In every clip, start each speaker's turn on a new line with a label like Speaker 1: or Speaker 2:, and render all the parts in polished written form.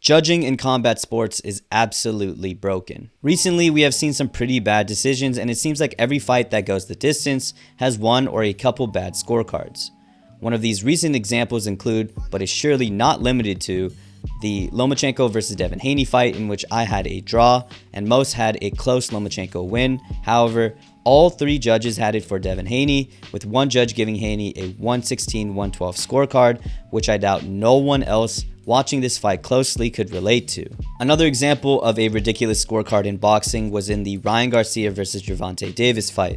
Speaker 1: Judging in combat sports is absolutely broken. Recently, we have seen some pretty bad decisions, and it seems like every fight that goes the distance has one or a couple bad scorecards. One of these recent examples include, but is surely not limited to, the Lomachenko versus Devin Haney fight, in which I had a draw and most had a close Lomachenko win. However, all three judges had it for Devin Haney, with one judge giving Haney a 116-112 scorecard, which I doubt no one else watching this fight closely could relate to. Another example of a ridiculous scorecard in boxing was in the Ryan Garcia versus Gervonta Davis fight.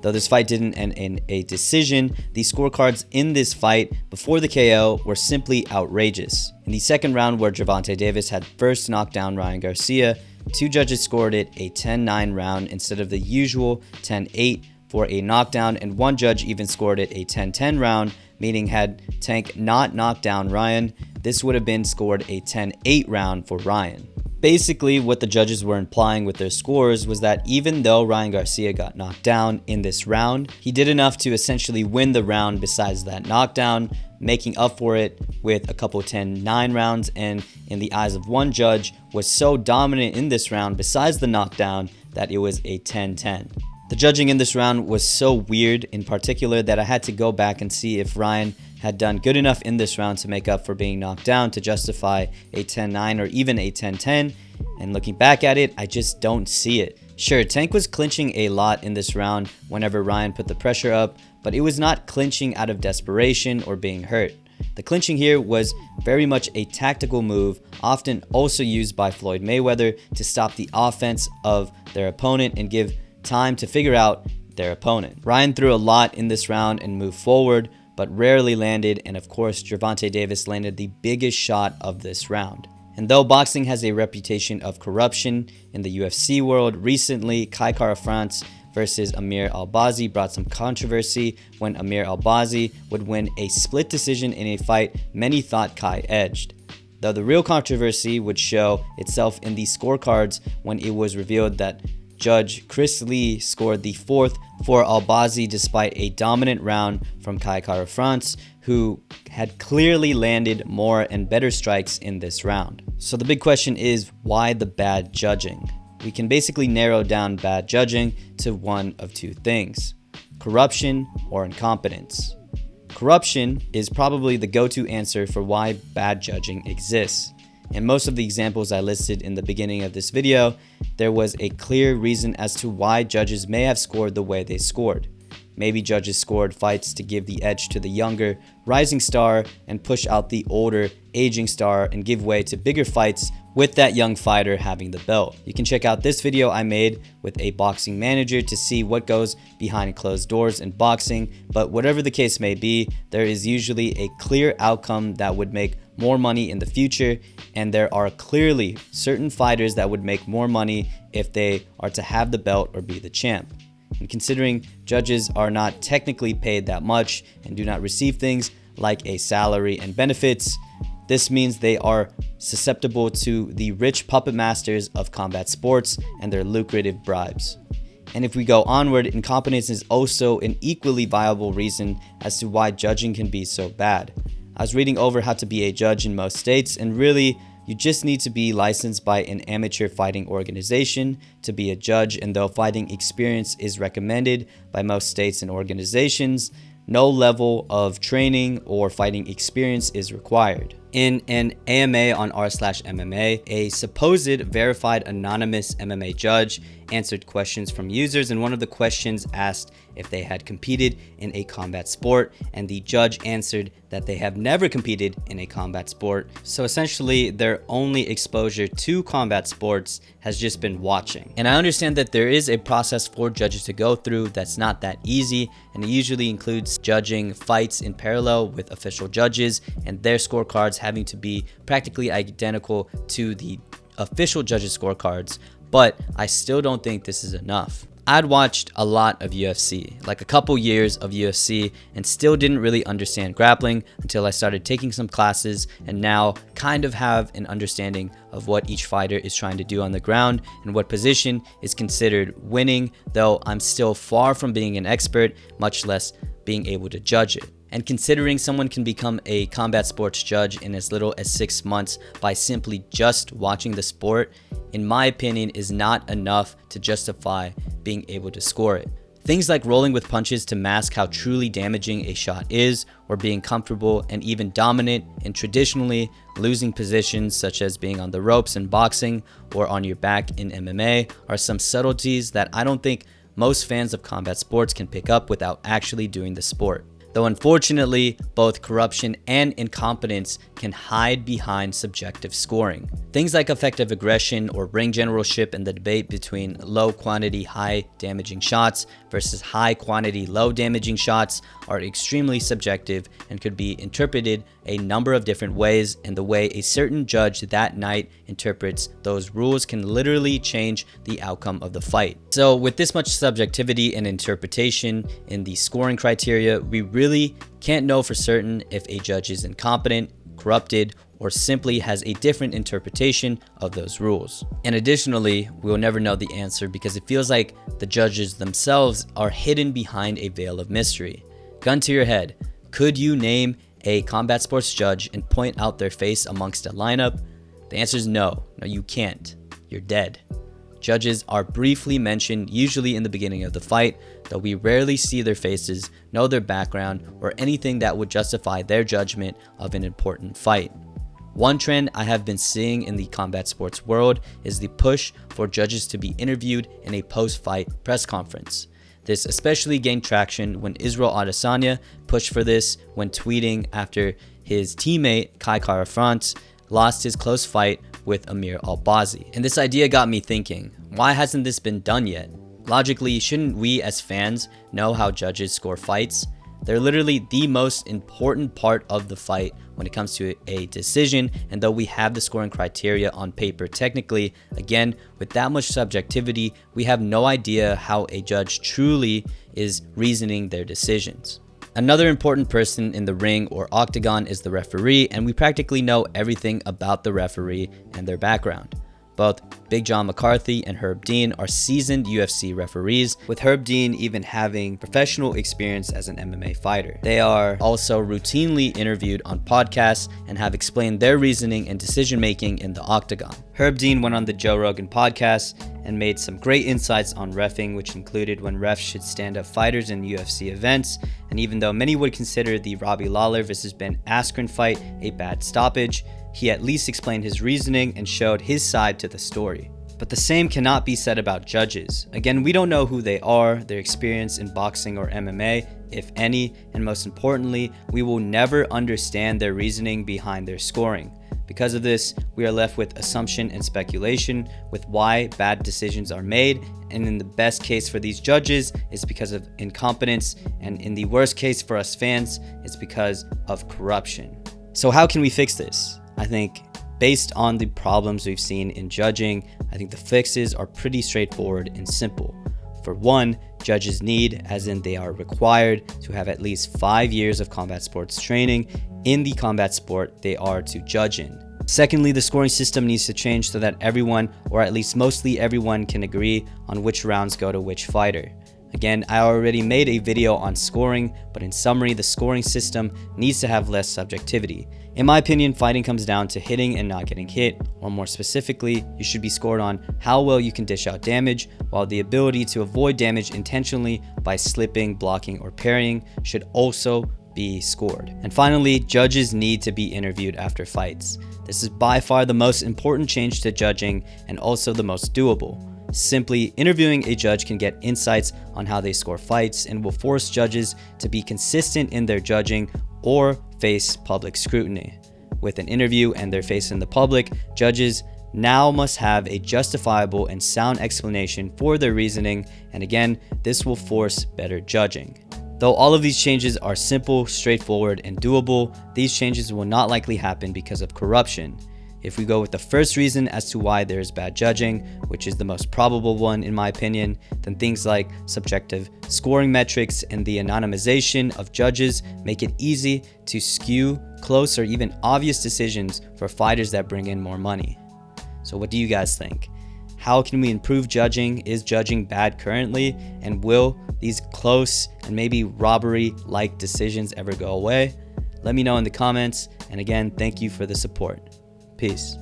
Speaker 1: Though this fight didn't end in a decision, the scorecards in this fight before the KO were simply outrageous. In the second round, where Gervonta Davis had first knocked down Ryan Garcia, two judges scored it a 10-9 round instead of the usual 10-8 for a knockdown, and one judge even scored it a 10-10 round, meaning had Tank not knocked down Ryan, this would have been scored a 10-8 round for Ryan. Basically, what the judges were implying with their scores was that even though Ryan Garcia got knocked down in this round, he did enough to essentially win the round besides that knockdown, making up for it with a couple 10-9 rounds, and in the eyes of one judge, was so dominant in this round besides the knockdown that it was a 10-10. The judging in this round was so weird in particular that I had to go back and see if Ryan had done good enough in this round to make up for being knocked down to justify a 10-9 or even a 10-10, and looking back at it, I just don't see it. Sure, Tank was clinching a lot in this round whenever Ryan put the pressure up, but it was not clinching out of desperation or being hurt. The clinching here was very much a tactical move, often also used by Floyd Mayweather to stop the offense of their opponent and give time to figure out their opponent. Ryan threw a lot in this round and moved forward, but rarely landed, and of course Gervonta Davis landed the biggest shot of this round. And though boxing has a reputation of corruption in the UFC world, recently Kai Kara-France versus Amir Albazi brought some controversy when Amir Albazi would win a split decision in a fight many thought Kai edged. Though the real controversy would show itself in the scorecards when it was revealed that Judge Chris Lee scored the fourth for Albazi despite a dominant round from Kai Kara-France, who had clearly landed more and better strikes in this round. So the big question is, why the bad judging? We can basically narrow down bad judging to one of two things: corruption or incompetence. Corruption is probably the go-to answer for why bad judging exists. In most of the examples I listed in the beginning of this video, there was a clear reason as to why judges may have scored the way they scored. Maybe judges scored fights to give the edge to the younger, rising star and push out the older, aging star and give way to bigger fights with that young fighter having the belt. You can check out this video I made with a boxing manager to see what goes behind closed doors in boxing, but whatever the case may be, there is usually a clear outcome that would make more money in the future, and there are clearly certain fighters that would make more money if they are to have the belt or be the champ. And considering judges are not technically paid that much and do not receive things like a salary and benefits, this means they are susceptible to the rich puppet masters of combat sports and their lucrative bribes. And if we go onward, incompetence is also an equally viable reason as to why judging can be so bad. I was reading over how to be a judge in most states, and really, you just need to be licensed by an amateur fighting organization to be a judge, and though fighting experience is recommended by most states and organizations, no level of training or fighting experience is required. In an AMA on r/MMA, a supposed verified anonymous MMA judge answered questions from users, and one of the questions asked if they had competed in a combat sport, and the judge answered that they have never competed in a combat sport. So essentially, their only exposure to combat sports has just been watching. And I understand that there is a process for judges to go through that's not that easy, and it usually includes judging fights in parallel with official judges and their scorecards having to be practically identical to the official judges' scorecards, but I still don't think this is enough. I'd watched a lot of UFC, like a couple years of UFC, and still didn't really understand grappling until I started taking some classes, and now kind of have an understanding of what each fighter is trying to do on the ground and what position is considered winning, though I'm still far from being an expert, much less being able to judge it. And considering someone can become a combat sports judge in as little as 6 months by simply just watching the sport, in my opinion, is not enough to justify being able to score it. Things like rolling with punches to mask how truly damaging a shot is, or being comfortable and even dominant in traditionally losing positions such as being on the ropes in boxing or on your back in MMA, are some subtleties that I don't think most fans of combat sports can pick up without actually doing the sport. Though unfortunately, both corruption and incompetence can hide behind subjective scoring. Things like effective aggression or ring generalship in the debate between low quantity, high damaging shots versus high quantity, low damaging shots are extremely subjective and could be interpreted a number of different ways, and the way a certain judge that night interprets those rules can literally change the outcome of the fight. So with this much subjectivity and interpretation in the scoring criteria, we really can't know for certain if a judge is incompetent, corrupted, or simply has a different interpretation of those rules. And additionally, we will never know the answer because it feels like the judges themselves are hidden behind a veil of mystery. Gun to your head, could you name a combat sports judge and point out their face amongst a lineup? The answer is no. No, you can't. You're dead. Judges are briefly mentioned, usually in the beginning of the fight, though we rarely see their faces, know their background, or anything that would justify their judgment of an important fight. One trend I have been seeing in the combat sports world is the push for judges to be interviewed in a post-fight press conference. This especially gained traction when Israel Adesanya pushed for this when tweeting after his teammate Kai Kara-France lost his close fight with Amir Albazi. And this idea got me thinking, why hasn't this been done yet? Logically, shouldn't we as fans know how judges score fights? They're literally the most important part of the fight when it comes to a decision, and though we have the scoring criteria on paper technically, again, with that much subjectivity, we have no idea how a judge truly is reasoning their decisions. Another important person in the ring or octagon is the referee, and we practically know everything about the referee and their background. Both Big John McCarthy and Herb Dean are seasoned UFC referees, with Herb Dean even having professional experience as an MMA fighter. They are also routinely interviewed on podcasts and have explained their reasoning and decision making in the octagon. Herb Dean went on the Joe Rogan podcast and made some great insights on reffing, which included when refs should stand up fighters in UFC events, and even though many would consider the Robbie Lawler vs. Ben Askren fight a bad stoppage, he at least explained his reasoning and showed his side to the story. But the same cannot be said about judges. Again, we don't know who they are, their experience in boxing or MMA, if any, and most importantly, we will never understand their reasoning behind their scoring. Because of this, we are left with assumption and speculation with why bad decisions are made, and in the best case for these judges, it's because of incompetence, and in the worst case for us fans, it's because of corruption. So how can we fix this? I think based on the problems we've seen in judging, I think the fixes are pretty straightforward and simple. For one, judges need, as in they are required, to have at least 5 years of combat sports training in the combat sport they are to judge in. Secondly, the scoring system needs to change so that everyone, or at least mostly everyone, can agree on which rounds go to which fighter. Again, I already made a video on scoring, but in summary, the scoring system needs to have less subjectivity. In my opinion, fighting comes down to hitting and not getting hit, or more specifically, you should be scored on how well you can dish out damage, while the ability to avoid damage intentionally by slipping, blocking, or parrying should also be scored. And finally, judges need to be interviewed after fights. This is by far the most important change to judging and also the most doable. Simply interviewing a judge can get insights on how they score fights and will force judges to be consistent in their judging or face public scrutiny. With an interview and their face in the public, judges now must have a justifiable and sound explanation for their reasoning, and again, this will force better judging. Though all of these changes are simple, straightforward, and doable, these changes will not likely happen because of corruption. If we go with the first reason as to why there is bad judging, which is the most probable one in my opinion, then things like subjective scoring metrics and the anonymization of judges make it easy to skew close or even obvious decisions for fighters that bring in more money. So what do you guys think? How can we improve judging? Is judging bad currently? And will these close and maybe robbery-like decisions ever go away? Let me know in the comments. And again, thank you for the support. Peace.